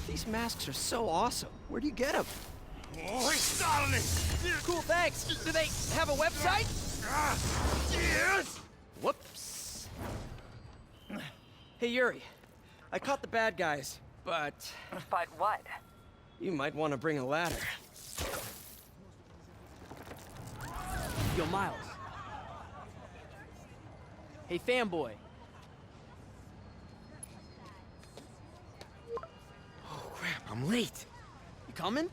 These masks are so awesome. Where do you get them? Oh, he's starting it! Cool, thanks. Do they have a website? Yes! Whoops. Hey, Yuri. I caught the bad guys, but But what? you might want to bring a ladder. Yo, Miles. Hey, fanboy. Oh, crap, I'm late. You coming?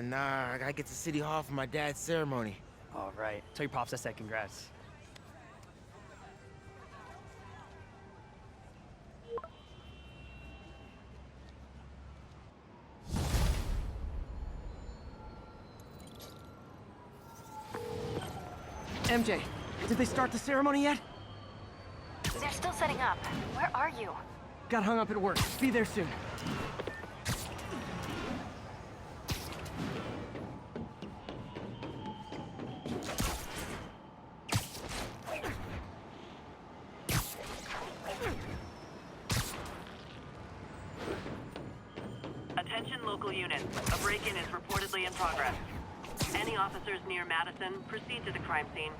Nah, I gotta get to City Hall for my dad's ceremony. All right. Tell your pops I said congrats. MJ, did they start the ceremony yet? They're still setting up. Where are you? Got hung up at work. Be there soon. Attention local units. A break-in is reportedly in progress. Any officers near Madison, proceed to the crime scene.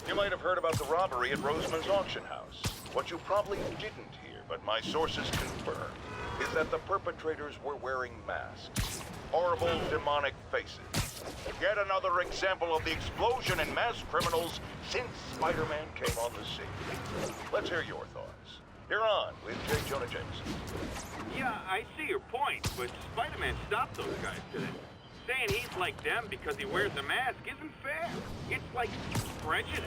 You might have heard about the robbery at Roseman's auction house. What you probably didn't hear, but my sources confirm, is that the perpetrators were wearing masks. Horrible, demonic faces. Yet another example of the explosion in mass criminals since Spider-Man came on the scene. Let's hear your thoughts. You're on with J. Jonah Jameson. Yeah, I see your point, but Spider-Man stopped those guys today. Saying he's like them because he wears a mask isn't fair. It's like prejudice.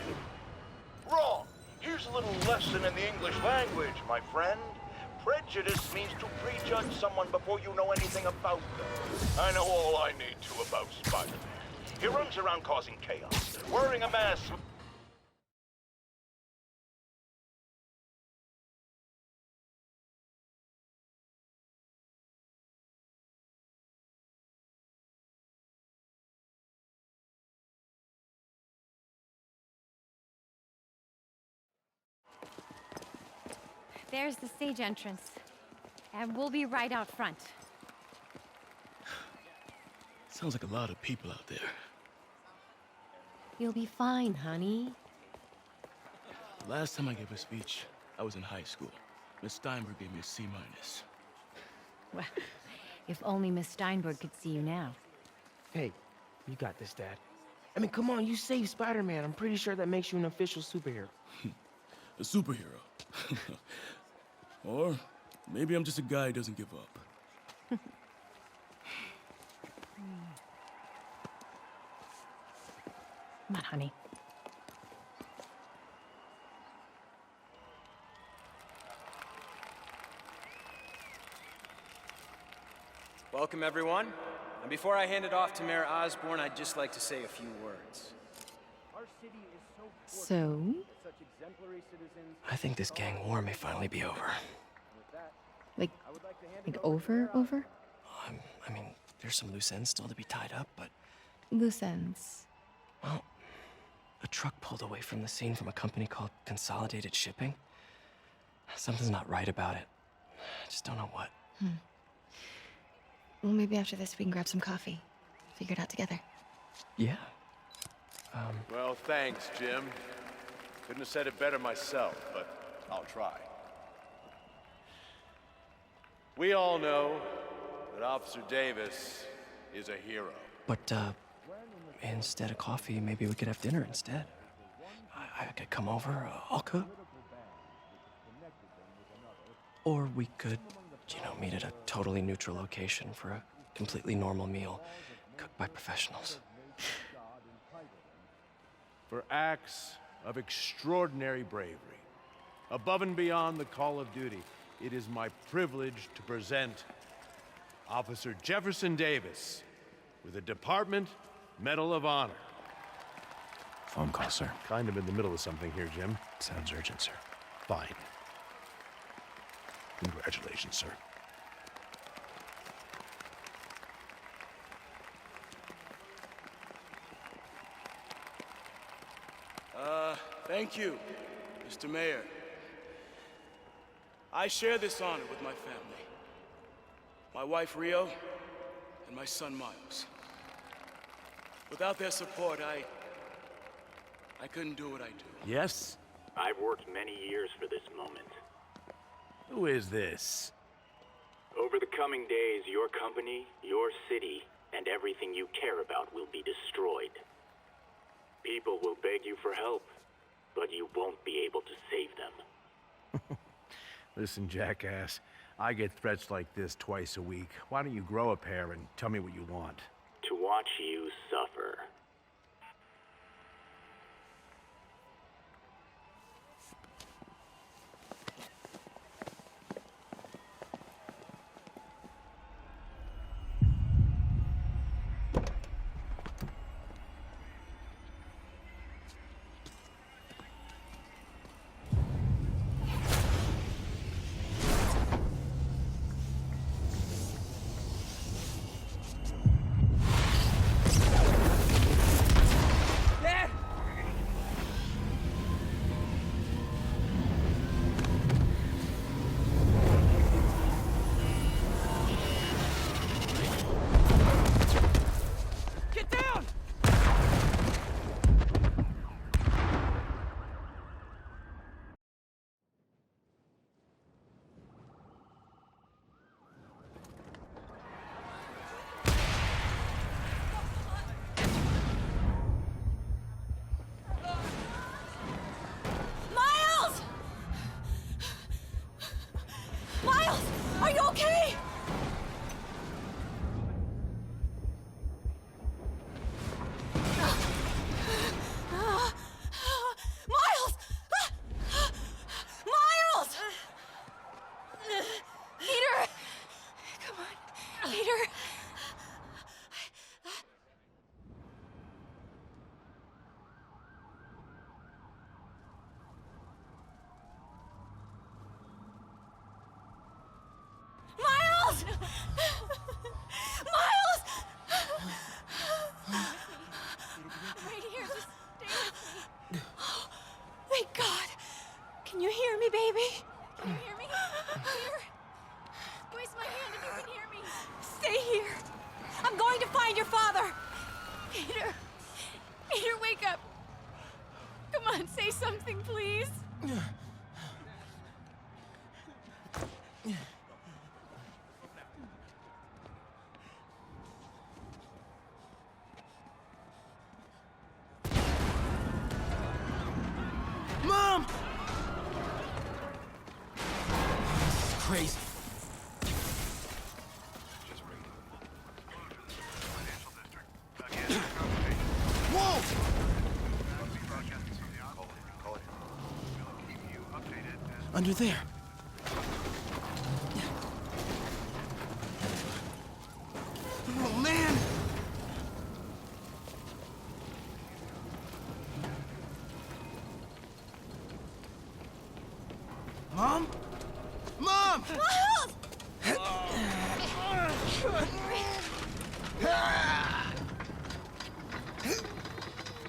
Wrong. Here's a little lesson in the English language, my friend. Prejudice means to prejudge someone before you know anything about them. I know all I need to about Spider-Man. He runs around causing chaos, wearing a mask. There's the stage entrance. And we'll be right out front. Sounds like a lot of people out there. You'll be fine, honey. The last time I gave a speech, I was in high school. Miss Steinberg gave me a C-. Well, if only Miss Steinberg could see you now. Hey, you got this, Dad. I mean, come on, you saved Spider-Man. I'm pretty sure that makes you an official superhero. A superhero. Or maybe I'm just a guy who doesn't give up. Come on, honey. Welcome, everyone. And before I hand it off to Mayor Osborn, I'd just like to say a few words. So? I think this gang war may finally be over. Like over? I mean, there's some loose ends still to be tied up, but... Loose ends. Well, a truck pulled away from the scene from a company called Consolidated Shipping. Something's not right about it. I just don't know what. Well, maybe after this we can grab some coffee. Figure it out together. Yeah. Well, thanks, Jim. Couldn't have said it better myself, but I'll try. We all know that Officer Davis is a hero. But, instead of coffee, maybe we could have dinner instead. I could come over, I'll cook. Or we could, meet at a totally neutral location for a completely normal meal, cooked by professionals. For acts of extraordinary bravery, above and beyond the call of duty, it is my privilege to present Officer Jefferson Davis with the Department Medal of Honor. phone call, sir. Kind of in the middle of something here, Jim. Sounds urgent, sir. Fine. Congratulations, sir. Thank you, Mr. Mayor. I share this honor with my family. My wife, Rio, and my son, Miles. Without their support, I couldn't do what I do. Yes? I've worked many years for this moment. Who is this? Over the coming days, your company, your city, and everything you care about will be destroyed. People will beg you for help, but you won't be able to save them. Listen, jackass. I get threats like this twice a week. Why don't you grow a pair and tell me what you want? To watch you suffer. Miles! Are you okay? Miles! Miles! Peter! Come on, Peter. Miles! Miles! I'm right here. Just stay with me. Oh, thank God. Can you hear me, baby? Can you hear me? Here. Squeeze my hand if you can hear me. Stay here. I'm going to find your father. Peter. Peter, wake up. Come on, say something, please. Mom! This is crazy. Whoa! Under there. Oh, man! Mom? Mom! Miles!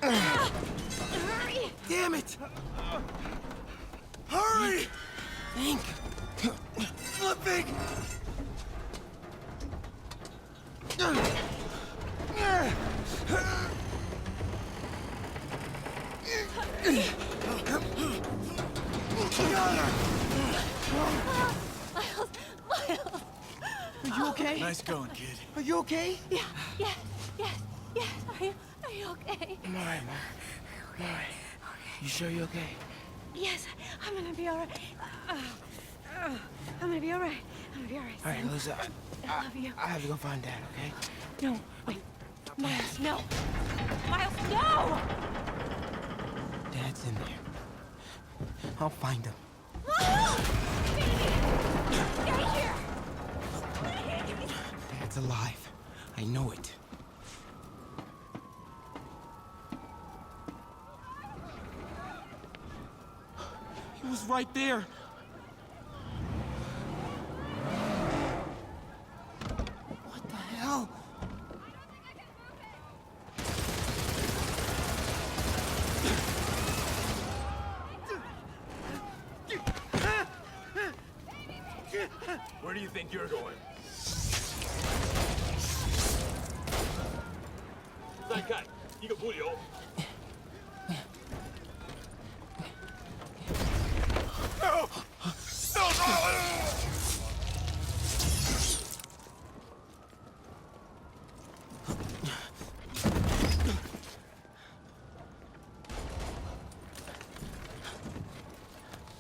Hurry! Damn it! Hurry! Think. Flipping! Miles! Miles! Are you okay? Nice going, kid. Are you okay? Yeah, yes. Are you okay? I'm alright, Mom. I'm alright. You sure you're okay? Yes, I'm gonna be alright. I'm gonna be alright. I'm gonna be alright. Alright, listen. I love you. I have to go find Dad, okay? No, wait. Miles, no. Miles, no! Dad's in there. I'll find him. Miles! Baby! Stay here! Please! Dad's alive. I know it. was right there. What the hell? Where do you think you're going? 再看一个不留。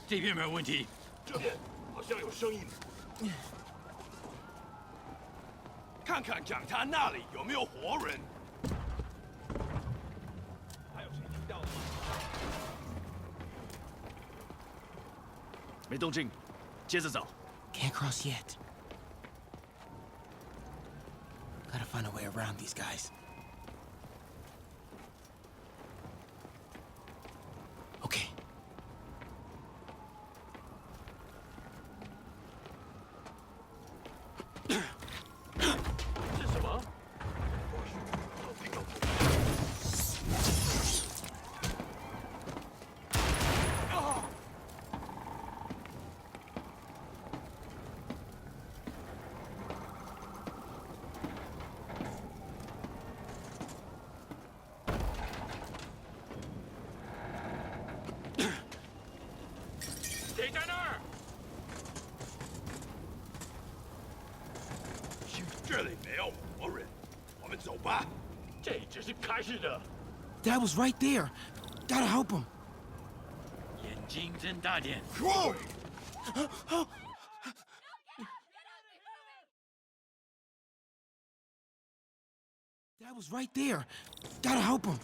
这边没有问题，这边好像有声音。看看讲台那里有没有活人。还有谁听到了吗？没动静，接着找。Can't cross yet. Gotta find a way around these guys. Okay. 是什么？或许到最高处。谁在那儿？这里没有活人，我们走吧。这只是开始的。 Dad was right there. Gotta help him. 眼睛睁大点。 Whoa! Dad was right there. Gotta help him.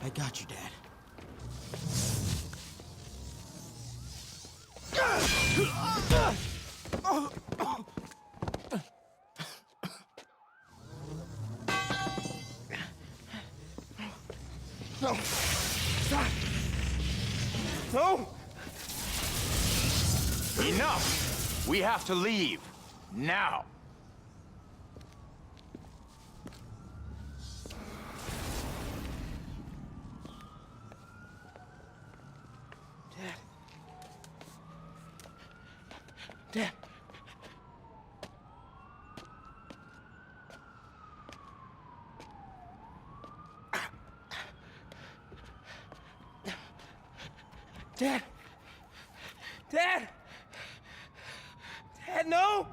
I got you, Dad. No! Stop! No! Enough! We have to leave. Now! Dad. Dad. Dad. Dad, no.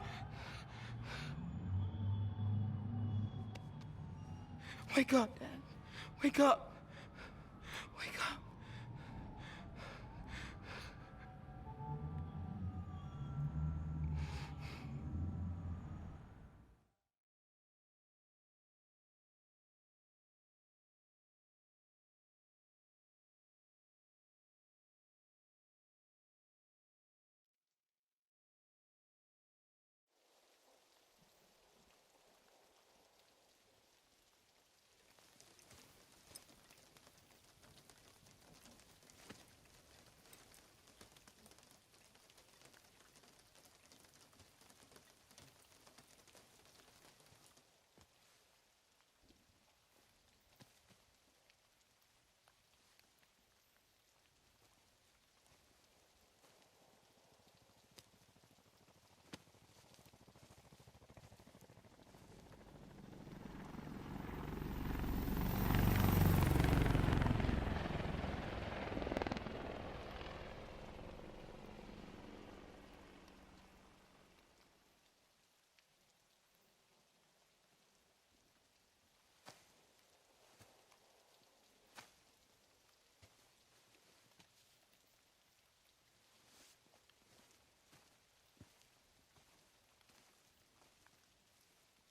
Wake up, Dad. Wake up. Wake up.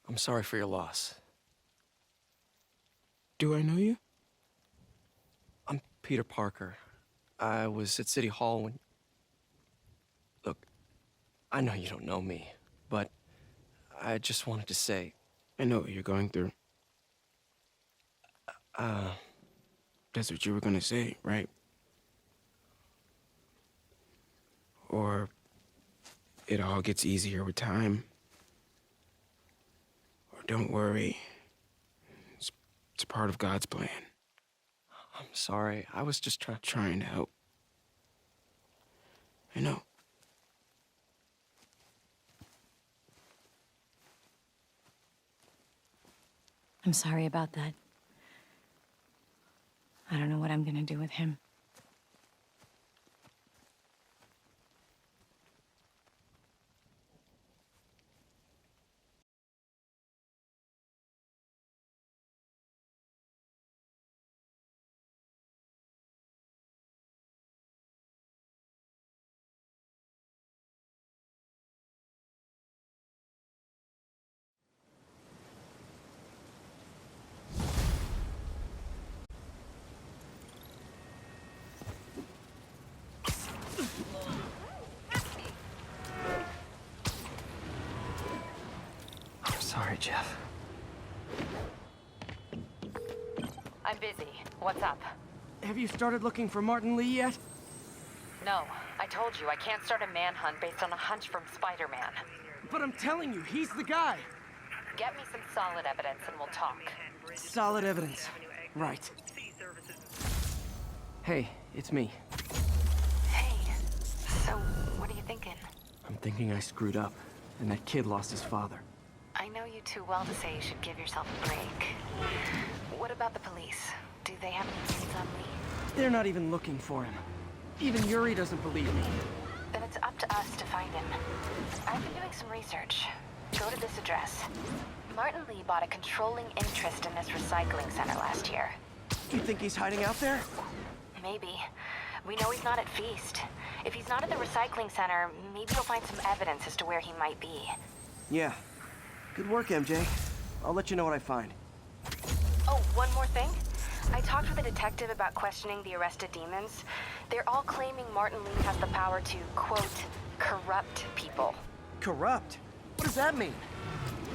I'm sorry for your loss. Do I know you? I'm Peter Parker. I was at City Hall when... I know you don't know me, but I just wanted to say, I know what you're going through. That's what you were gonna say, right? Or it all gets easier with time. Or don't worry. It's part of God's plan. I'm sorry. I was just Trying to help. I know. I'm sorry about that. I don't know what I'm gonna do with him. I'm sorry, Jeff. I'm busy. What's up? Have you started looking for Martin Lee yet? No, I told you I can't start a manhunt based on a hunch from Spider-Man. But I'm telling you, he's the guy. Get me some solid evidence and we'll talk. Solid evidence. Right. Hey, it's me. Hey, so what are you thinking? I'm thinking I screwed up, and that kid lost his father. I know you too well to say you should give yourself a break. What about the police? Do they have any leads on Lee? They're not even looking for him. Even Yuri doesn't believe me. Then it's up to us to find him. I've been doing some research. Go to this address. Martin Lee bought a controlling interest in this recycling center last year. You think he's hiding out there? Maybe. We know he's not at Feast. If he's not at the recycling center, maybe you'll find some evidence as to where he might be. Yeah. Good work, MJ. I'll let you know what I find. Oh, one more thing. I talked with a detective about questioning the arrested demons. They're all claiming Martin Lee has the power to, quote, corrupt people. Corrupt? What does that mean?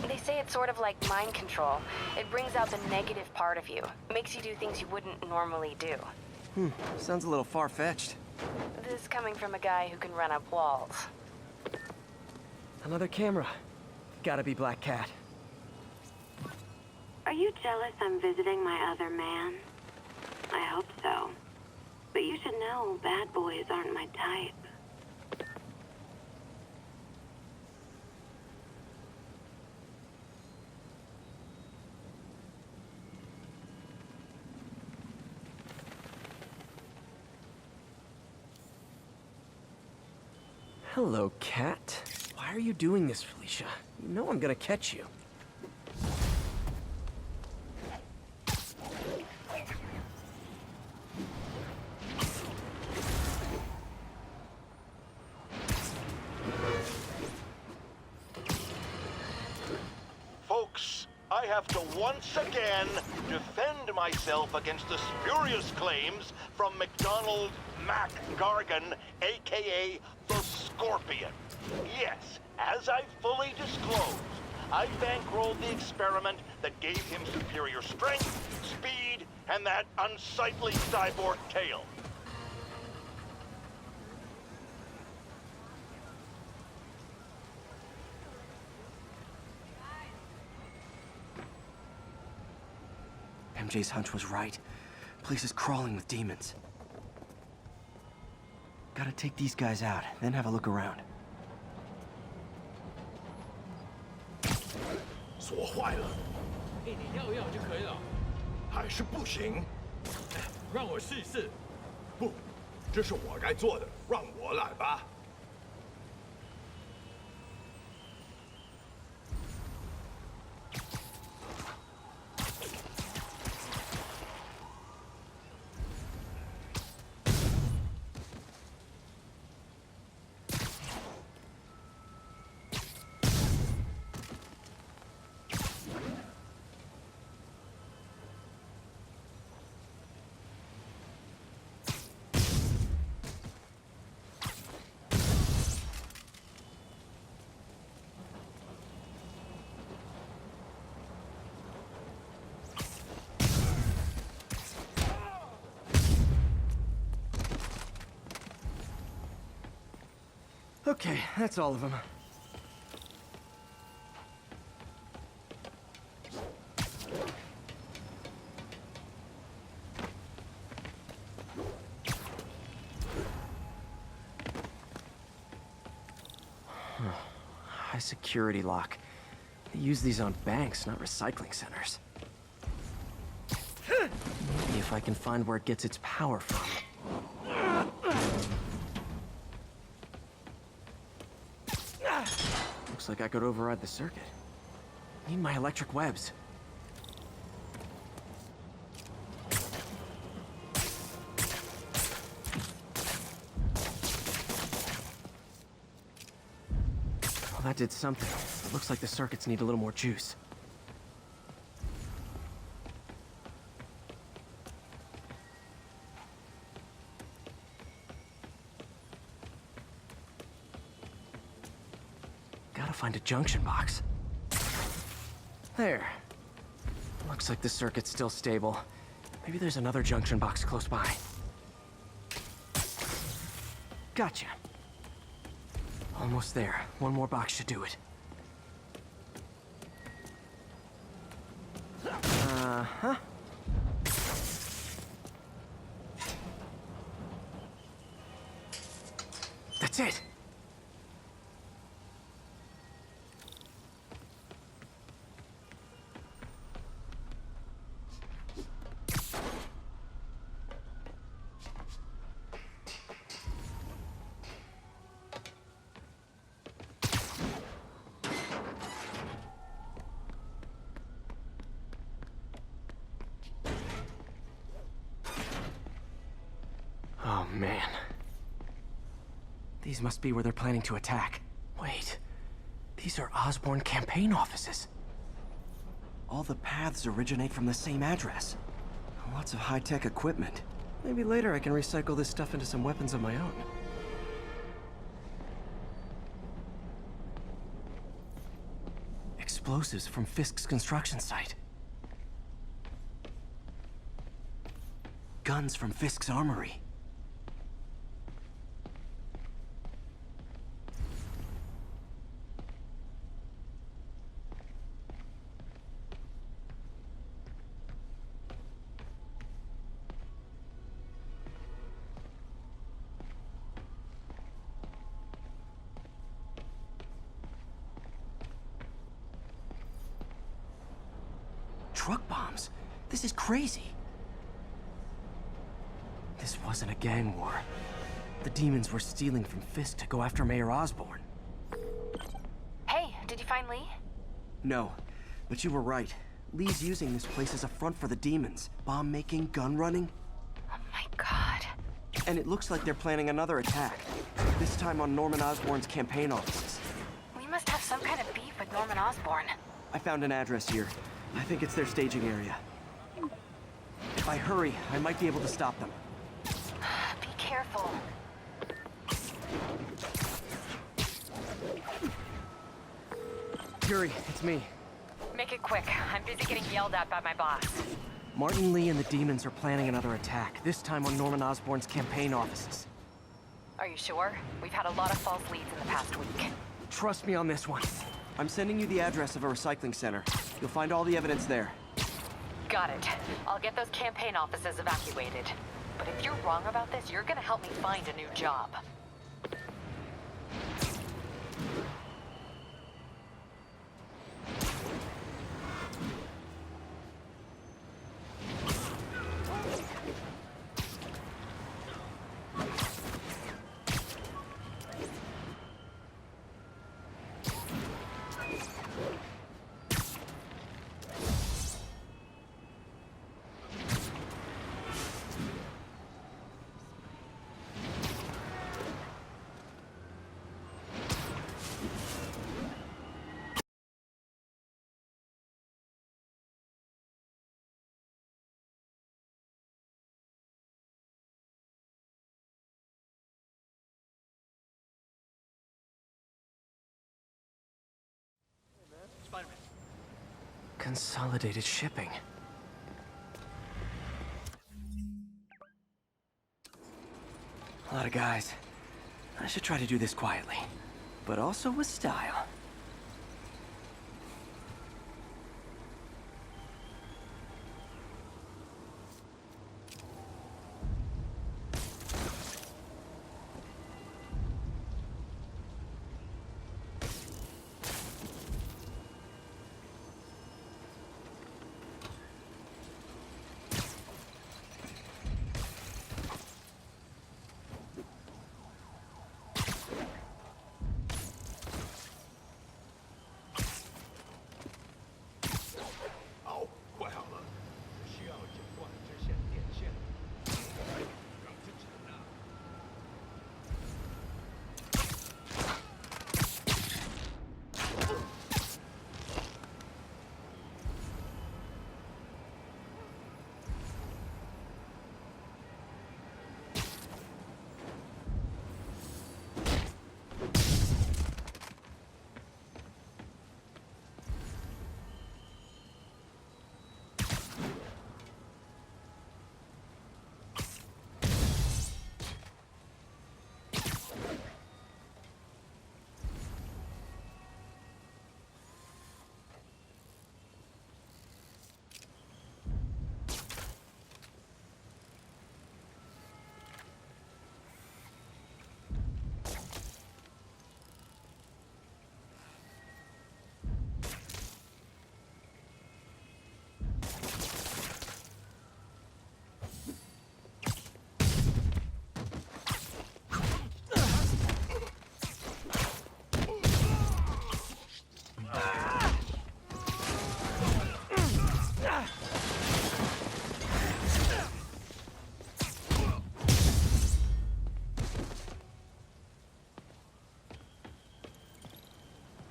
They say it's sort of like mind control. It brings out the negative part of you. Makes you do things you wouldn't normally do. Sounds a little far-fetched. This coming from a guy who can run up walls. Another camera. Gotta be Black Cat. Are you jealous I'm visiting my other man? I hope so. But you should know bad boys aren't my type. Hello, Cat. Why are you doing this, Felicia? You know I'm gonna catch you. Folks, I have to once again defend myself against the spurious claims from McDonald Mac Gargan, aka the Scorpion. Yes, as I fully disclosed, I bankrolled the experiment that gave him superior strength, speed, and that unsightly cyborg tail. MJ's hunch was right. Place is crawling with demons. Gotta take these guys out, then have a look around. 锁坏了。你要就可以了。还是不行。让我试一试。不，这是我该做的，让我来吧。Okay, that's all of them. High security lock. They use these on banks, not recycling centers. Maybe if I can find where it gets its power from. Looks like I could override the circuit. Need my electric webs. Well, that did something. It looks like the circuits need a little more juice. Gotta find a junction box. There. Looks like the circuit's still stable. Maybe there's another junction box close by. Gotcha. Almost there. One more box should do it. Uh-huh. That's it! Oh, man. These must be where they're planning to attack. Wait. These are Osborn campaign offices. All the paths originate from the same address. Lots of high-tech equipment. Maybe later I can recycle this stuff into some weapons of my own. Explosives from Fisk's construction site. Guns from Fisk's armory. Truck bombs? This is crazy. This wasn't a gang war. The demons were stealing from Fisk to go after Mayor Osborn. Hey, did you find Lee? No, but you were right. Lee's using this place as a front for the demons. Bomb making, gun running. Oh my god. And it looks like they're planning another attack. This time on Norman Osborn's campaign offices. We must have some kind of beef with Norman Osborn. I found an address here. I think it's their staging area. If I hurry, I might be able to stop them. Be careful. Yuri, it's me. Make it quick. I'm busy getting yelled at by my boss. Martin Lee and the demons are planning another attack, this time on Norman Osborn's campaign offices. Are you sure? We've had a lot of false leads in the past week. Trust me on this one. I'm sending you the address of a recycling center. You'll find all the evidence there. Got it. I'll get those campaign offices evacuated. But if you're wrong about this, you're gonna help me find a new job. Consolidated shipping. A lot of guys. I should try to do this quietly, but also with style.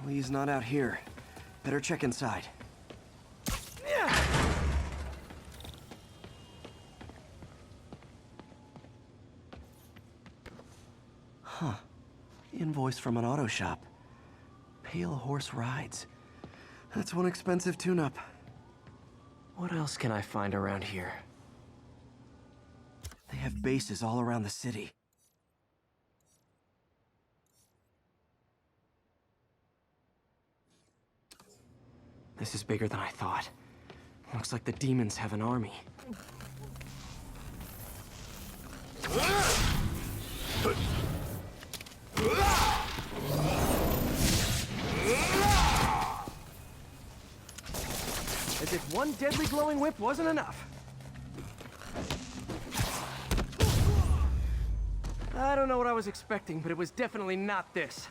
Lee's not out here. Better check inside. Huh. Invoice from an auto shop. Pale Horse Rides. That's one expensive tune-up. What else can I find around here? They have bases all around the city. This is bigger than I thought. Looks like the demons have an army. As if one deadly glowing whip wasn't enough. I don't know what I was expecting, but it was definitely not this.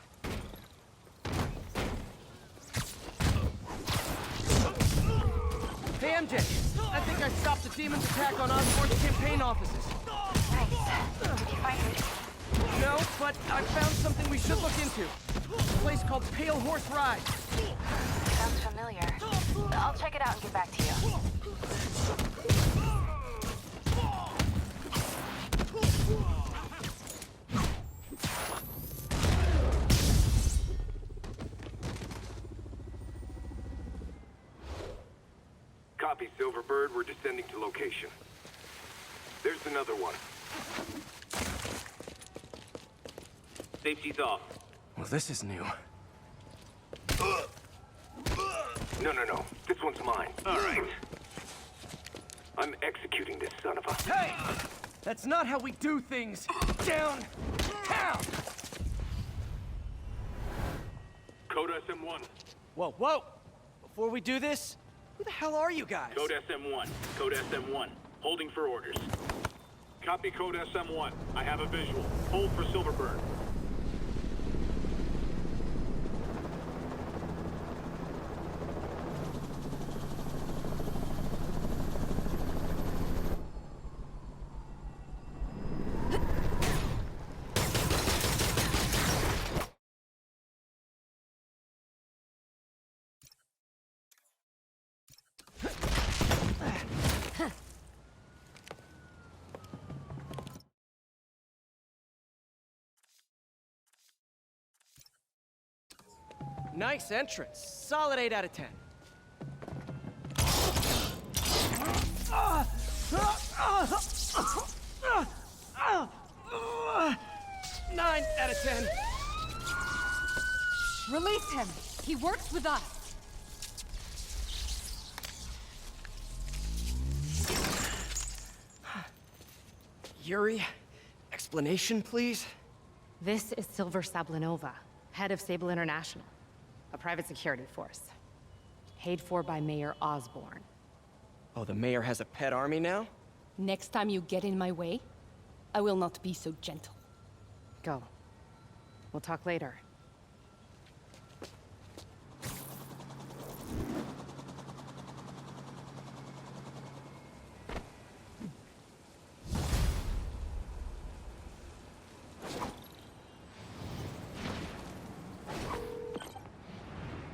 Hey, MJ, I think I stopped the demon's attack on Osborn's campaign offices. Nice. Did you find it? No, but I found something we should look into. A place called Pale Horse Rides. Sounds familiar. I'll check it out and get back to you. Copy, Silverbird. We're descending to location. There's another one. Safety's off. Well, this is new. No. This one's mine. All right. I'm executing this son of a... Hey! That's not how we do things downtown! Code SM1. Whoa! Before we do this, who the hell are you guys? Code SM1. Code SM1. Holding for orders. Copy Code SM1. I have a visual. Hold for Silverbird. Nice entrance. Solid 8 out of 10. 9 out of 10. Release him! He works with us! Yuri, explanation, please? This is Silver Sablinova, head of Sable International, a private security force. Paid for by Mayor Osborn. Oh, the mayor has a pet army now? Next time you get in my way, I will not be so gentle. Go. We'll talk later.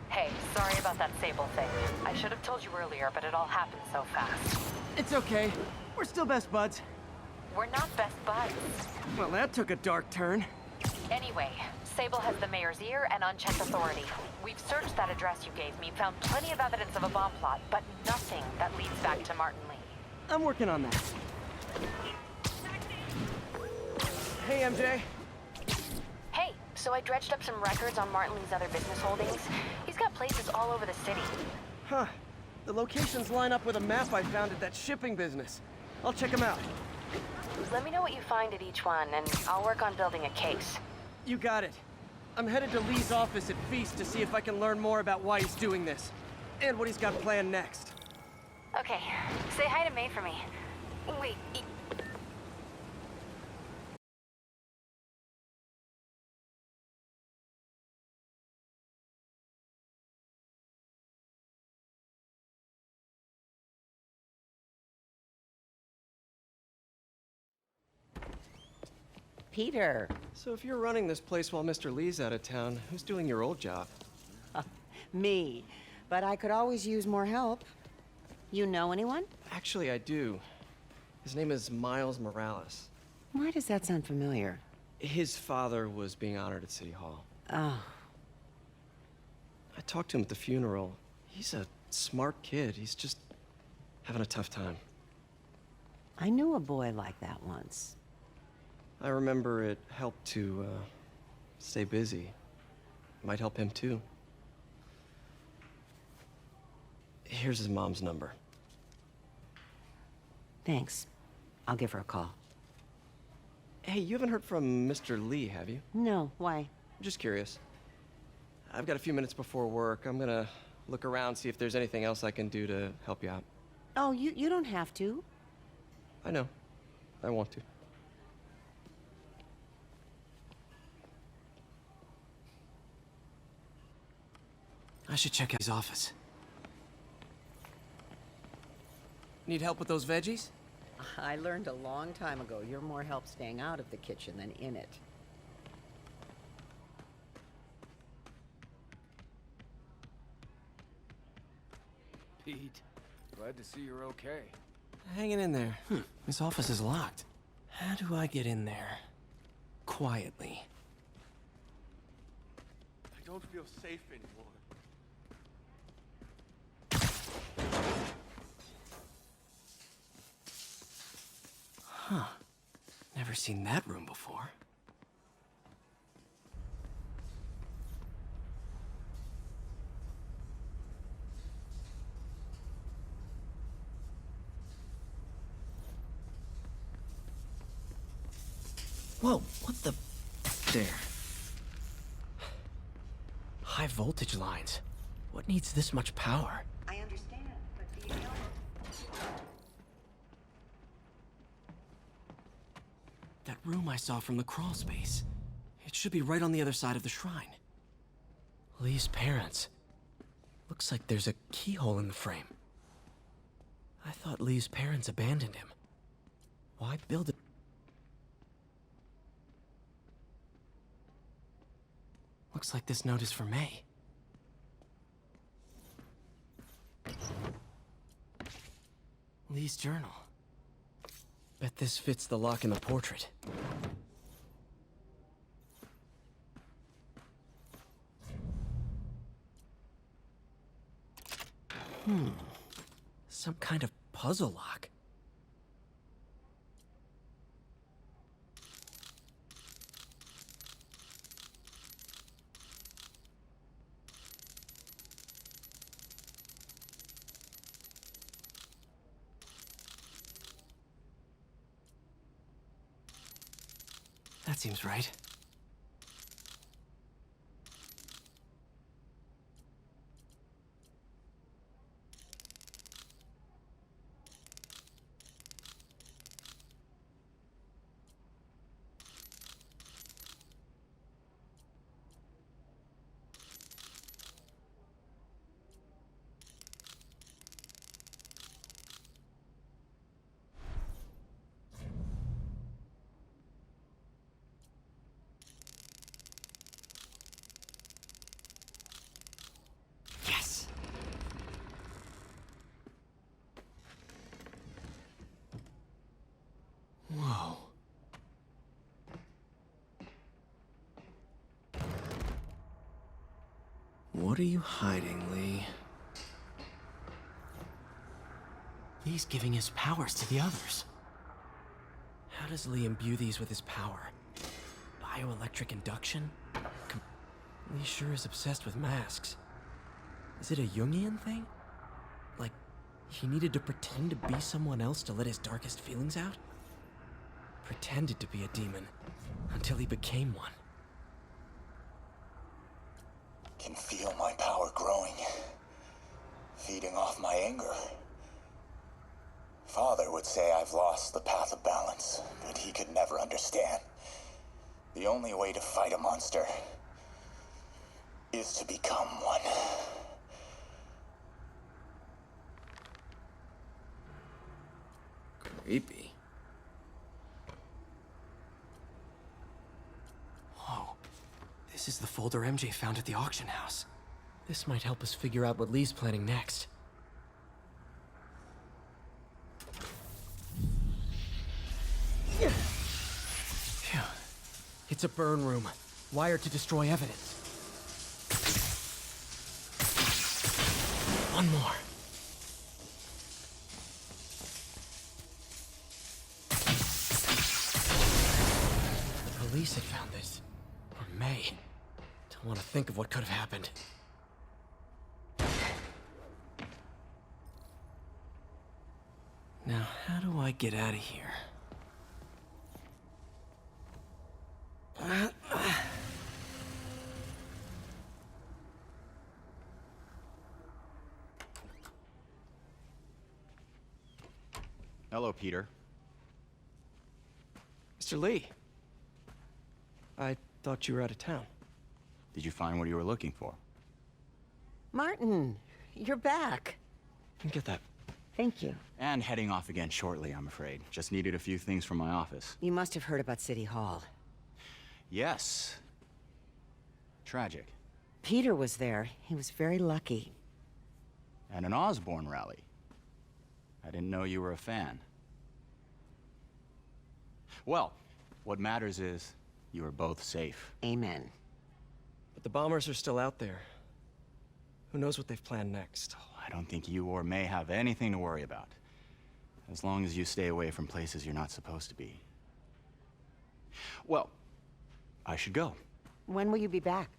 Hey, sorry about that Sable thing. I should have told you earlier, but it all happened so fast. It's okay. We're still best buds. We're not best buds. Well, that took a dark turn. Anyway, Sable has the mayor's ear and unchecked authority. We've searched that address you gave me, found plenty of evidence of a bomb plot, but nothing that leads back to Martin Lee. I'm working on that. Hey, MJ. Hey, so I dredged up some records on Martin Lee's other business holdings. He's got places all over the city. Huh. The locations line up with a map I found at that shipping business. I'll check them out. Let me know what you find at each one, and I'll work on building a case. You got it. I'm headed to Lee's office at Feast to see if I can learn more about why he's doing this. And what he's got planned next. Okay, say hi to May for me. Wait, Peter. So if you're running this place while Mr. Lee's out of town, who's doing your old job? Me. But I could always use more help. You know anyone? Actually, I do. His name is Miles Morales. Why does that sound familiar? His father was being honored at City Hall. Oh. I talked to him at the funeral. He's a smart kid. He's just having a tough time. I knew a boy like that once. I remember it helped to, stay busy. Might help him, too. Here's his mom's number. Thanks. I'll give her a call. Hey, you haven't heard from Mr. Lee, have you? No, why? I'm just curious. I've got a few minutes before work. I'm gonna look around, see if there's anything else I can do to help you out. Oh, you don't have to. I know. I want to. I should check out his office. Need help with those veggies? I learned a long time ago you're more help staying out of the kitchen than in it. Pete, glad to see you're okay. Hanging in there. His office is locked. How do I get in there? Quietly. I don't feel safe anymore. Huh. Never seen that room before. Whoa, what the... There. High voltage lines. What needs this much power? I understand, but do you know? That room I saw from the crawl space. It should be right on the other side of the shrine. Lee's parents. Looks like there's a keyhole in the frame. I thought Lee's parents abandoned him. Why build it? Looks like this note is for May. Lee's journal. Bet this fits the lock in the portrait. Some kind of puzzle lock. That seems right. Yes! Whoa. What are you hiding, Lee? Lee's giving his powers to the others. How does Lee imbue these with his power? Bioelectric induction? Lee sure is obsessed with masks. Is it a Jungian thing? Like, he needed to pretend to be someone else to let his darkest feelings out? Pretended to be a demon, until he became one. Can feel my power growing, feeding off my anger. Father would say I've lost the path of balance, but he could never understand. The only way to fight a monster is to become one. Creepy. Whoa. This is the folder MJ found at the auction house. This might help us figure out what Lee's planning next. Phew. It's a burn room, wired to destroy evidence. One more. The police had found this. Or May. Don't want to think of what could have happened. Now, how do I get out of here? Hello, Peter. Mr. Lee. I thought you were out of town. Did you find what you were looking for? Martin, you're back. Get that. Thank you. And heading off again shortly, I'm afraid. Just needed a few things from my office. You must have heard about City Hall. Yes. Tragic. Peter was there. He was very lucky. At an Osborn rally. I didn't know you were a fan. Well, what matters is you are both safe. Amen. But the bombers are still out there. Who knows what they've planned next? I don't think you or May have anything to worry about. As long as you stay away from places you're not supposed to be. Well, I should go. When will you be back?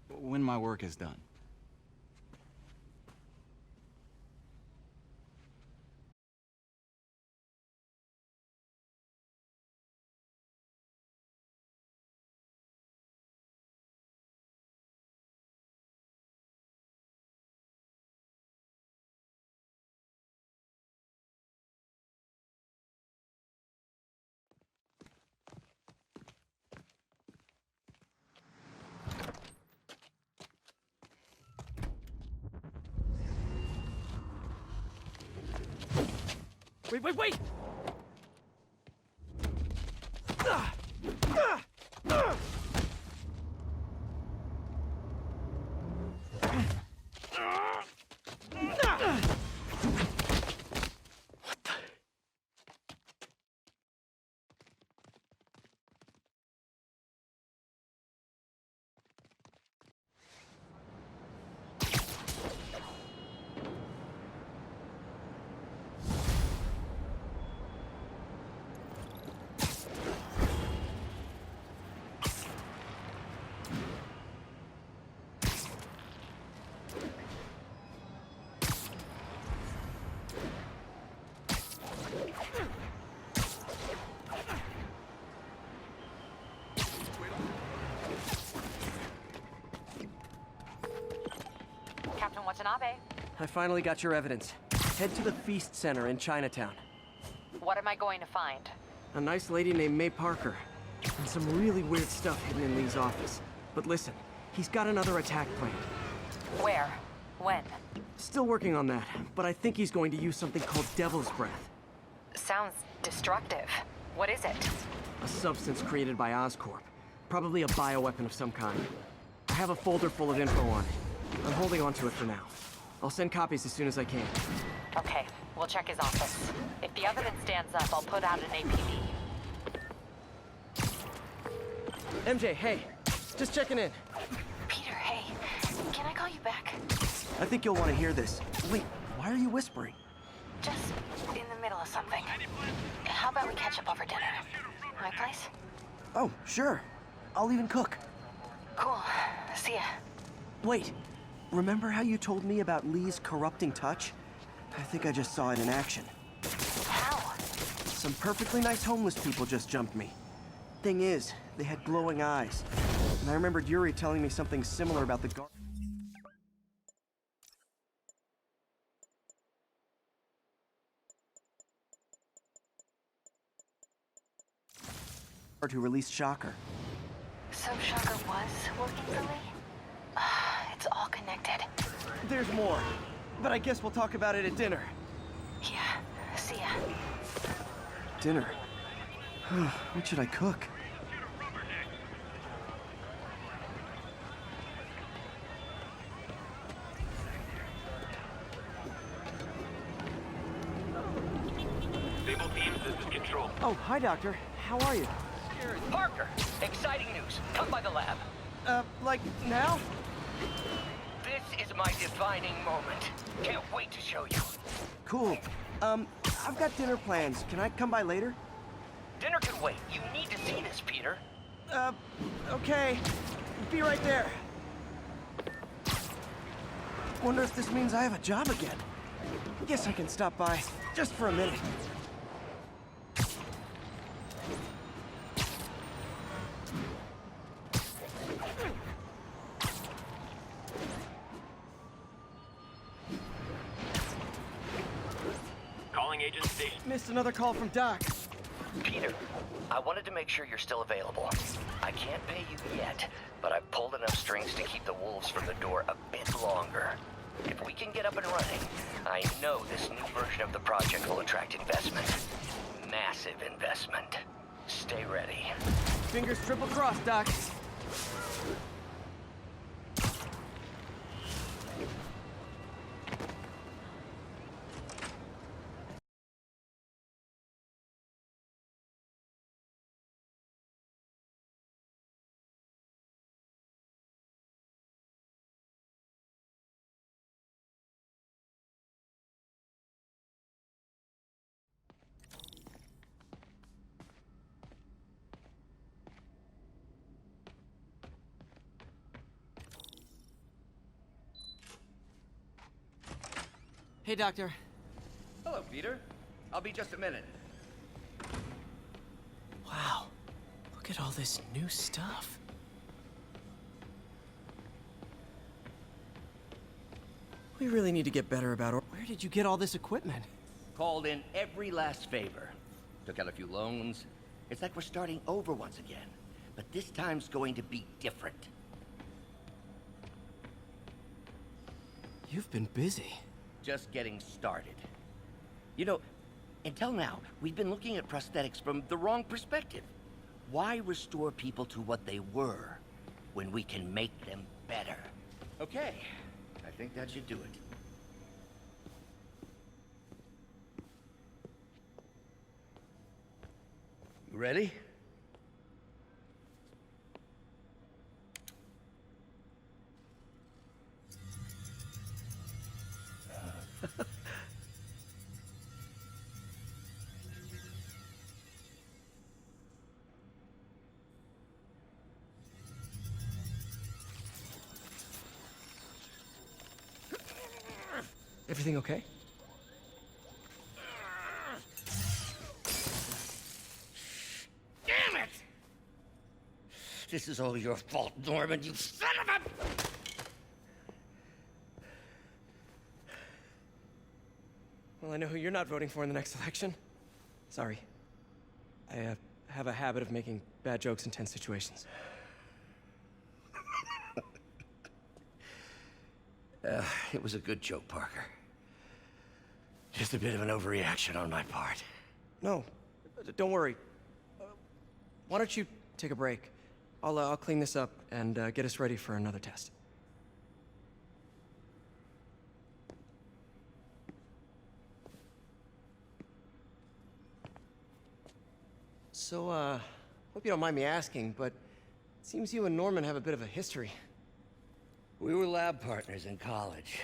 When my work is done. Wait! Watanabe. I finally got your evidence. Head to the Feast Center in Chinatown. What am I going to find? A nice lady named May Parker. And some really weird stuff hidden in Lee's office. But listen, he's got another attack planned. Where? When? Still working on that, but I think he's going to use something called Devil's Breath. Sounds destructive. What is it? A substance created by Oscorp. Probably a bioweapon of some kind. I have a folder full of info on it. I'm holding on to it for now. I'll send copies as soon as I can. Okay, we'll check his office. If the evidence stands up, I'll put out an APB. MJ, hey. Just checking in. Peter, hey. Can I call you back? I think you'll want to hear this. Wait, why are you whispering? Just in the middle of something. How about we catch up over dinner? My place? Oh, sure. I'll even cook. Cool. See ya. Wait. Remember how you told me about Lee's corrupting touch? I think I just saw it in action. How? Some perfectly nice homeless people just jumped me. Thing is, they had glowing eyes. And I remembered Yuri telling me something similar about the guard who released Shocker. So Shocker was working for Lee? It's all connected. There's more, but I guess we'll talk about it at dinner. Yeah, see ya. Dinner? What should I cook? Sable Teams, this is Control. Oh, hi, Doctor. How are you? Parker, exciting news. Come by the lab. Like now? This is my defining moment. Can't wait to show you. Cool. I've got dinner plans. Can I come by later? Dinner can wait. You need to see this, Peter. Okay. Be right there. Wonder if this means I have a job again. Guess I can stop by, just for a minute. Calling Agent Station. Missed another call from Doc. Peter, I wanted to make sure you're still available. I can't pay you yet, but I've pulled enough strings to keep the wolves from the door a bit longer. If we can get up and running, I know this new version of the project will attract investment. Massive investment. Stay ready. Fingers triple crossed, Doc. Hey, Doctor. Hello, Peter. I'll be just a minute. Wow. Look at all this new stuff. We really need to get better about where did you get all this equipment? Called in every last favor. Took out a few loans. It's like we're starting over once again. But this time's going to be different. You've been busy. Just getting started. You know, until now, we've been looking at prosthetics from the wrong perspective. Why restore people to what they were when we can make them better? Okay, I think that should do it. You ready? Everything okay? Damn it! This is all your fault, Norman, you son of a... Well, I know who you're not voting for in the next election. Sorry. I have a habit of making bad jokes in tense situations. It was a good joke, Parker. Just a bit of an overreaction on my part. No, don't worry. Why don't you take a break? I'll clean this up and get us ready for another test. So, hope you don't mind me asking, but it seems you and Norman have a bit of a history. We were lab partners in college.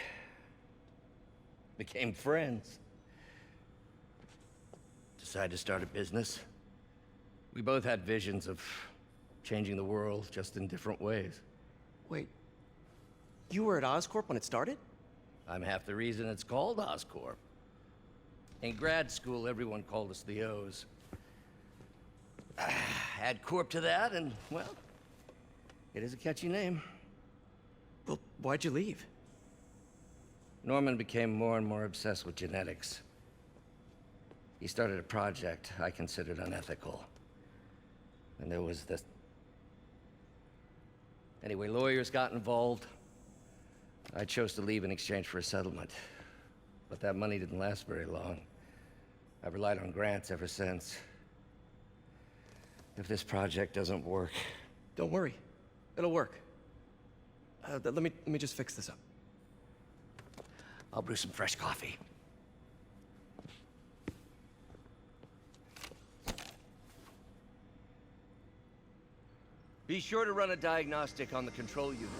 Became friends. Decided to start a business. We both had visions of changing the world, just in different ways. Wait, you were at Oscorp when it started? I'm half the reason it's called Oscorp. In grad school, everyone called us the O's. Add Corp to that, and, well, it is a catchy name. Well, why'd you leave? Norman became more and more obsessed with genetics. He started a project I considered unethical. And there was this... Anyway, lawyers got involved. I chose to leave in exchange for a settlement. But that money didn't last very long. I've relied on grants ever since. If this project doesn't work... Don't worry. It'll work. Let me just fix this up. I'll brew some fresh coffee. Be sure to run a diagnostic on the control unit.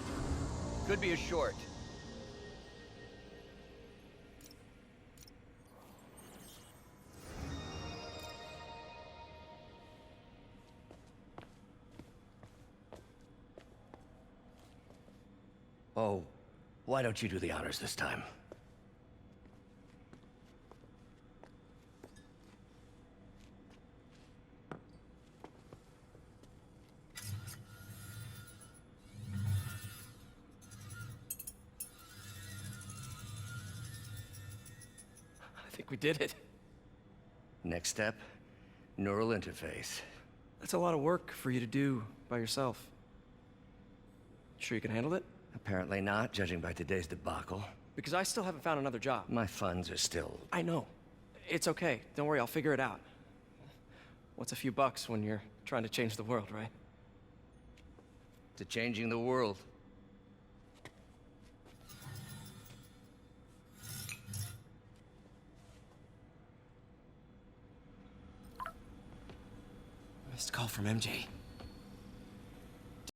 Could be a short. Oh, why don't you do the honors this time? I think we did it. Next step, neural interface. That's a lot of work for you to do by yourself. Sure you can handle it? Apparently not, judging by today's debacle. Because I still haven't found another job. My funds are still... I know. It's okay. Don't worry, I'll figure it out. What's a few bucks when you're trying to change the world, right? To changing the world. Missed call from MJ.